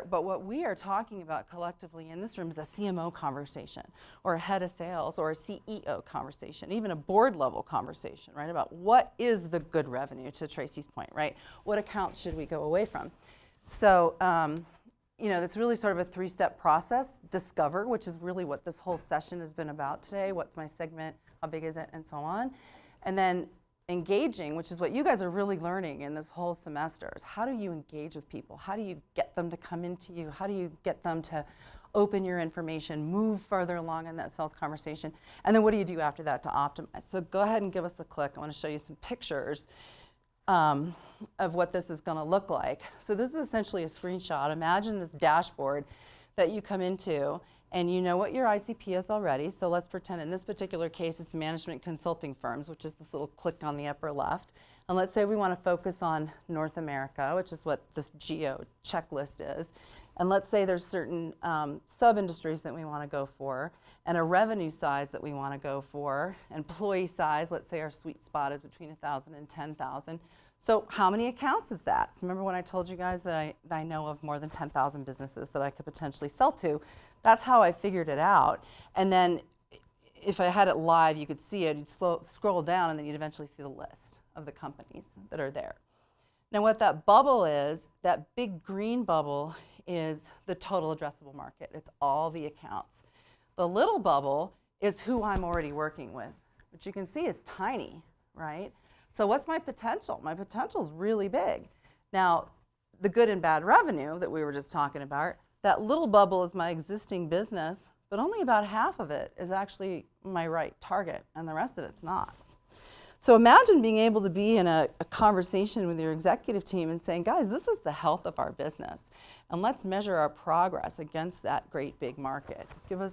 But what we are talking about collectively in this room is a CMO conversation, or a head of sales, or a CEO conversation, even a board level conversation, right? About what is the good revenue, to Tracy's point, right? What accounts should we go away from? So, you know, it's really sort of a three-step process. Discover, which is really what this whole session has been about today. What's my segment? How big is it? And so on. And then engaging, which is what you guys are really learning in this whole semester, is how do you engage with people? How do you get them to come into you? How do you get them to open your information, move further along in that sales conversation? And then what do you do after that to optimize? So go ahead and give us a click. I want to show you some pictures of what this is going to look like. So this is essentially a screenshot. Imagine this dashboard that you come into, and you know what your ICP is already. So let's pretend in this particular case it's management consulting firms, which is this little click on the upper left. And let's say we want to focus on North America, which is what this geo checklist is. And let's say there's certain sub-industries that we want to go for, and a revenue size that we want to go for, employee size. Let's say our sweet spot is between 1,000 and 10,000. So how many accounts is that? So remember when I told you guys that I know of more than 10,000 businesses that I could potentially sell to? That's how I figured it out. And then if I had it live, you could see it. You'd scroll down, and then you'd eventually see the list of the companies that are there. Now what that bubble is, that big green bubble, is the total addressable market. It's all the accounts. The little bubble is who I'm already working with, which you can see is tiny, right? So what's my potential? My potential is really big. Now, the good and bad revenue that we were just talking about, that little bubble is my existing business, but only about half of it is actually my right target, and the rest of it's not. So imagine being able to be in a conversation with your executive team and saying, guys, this is the health of our business, and let's measure our progress against that great big market. Give us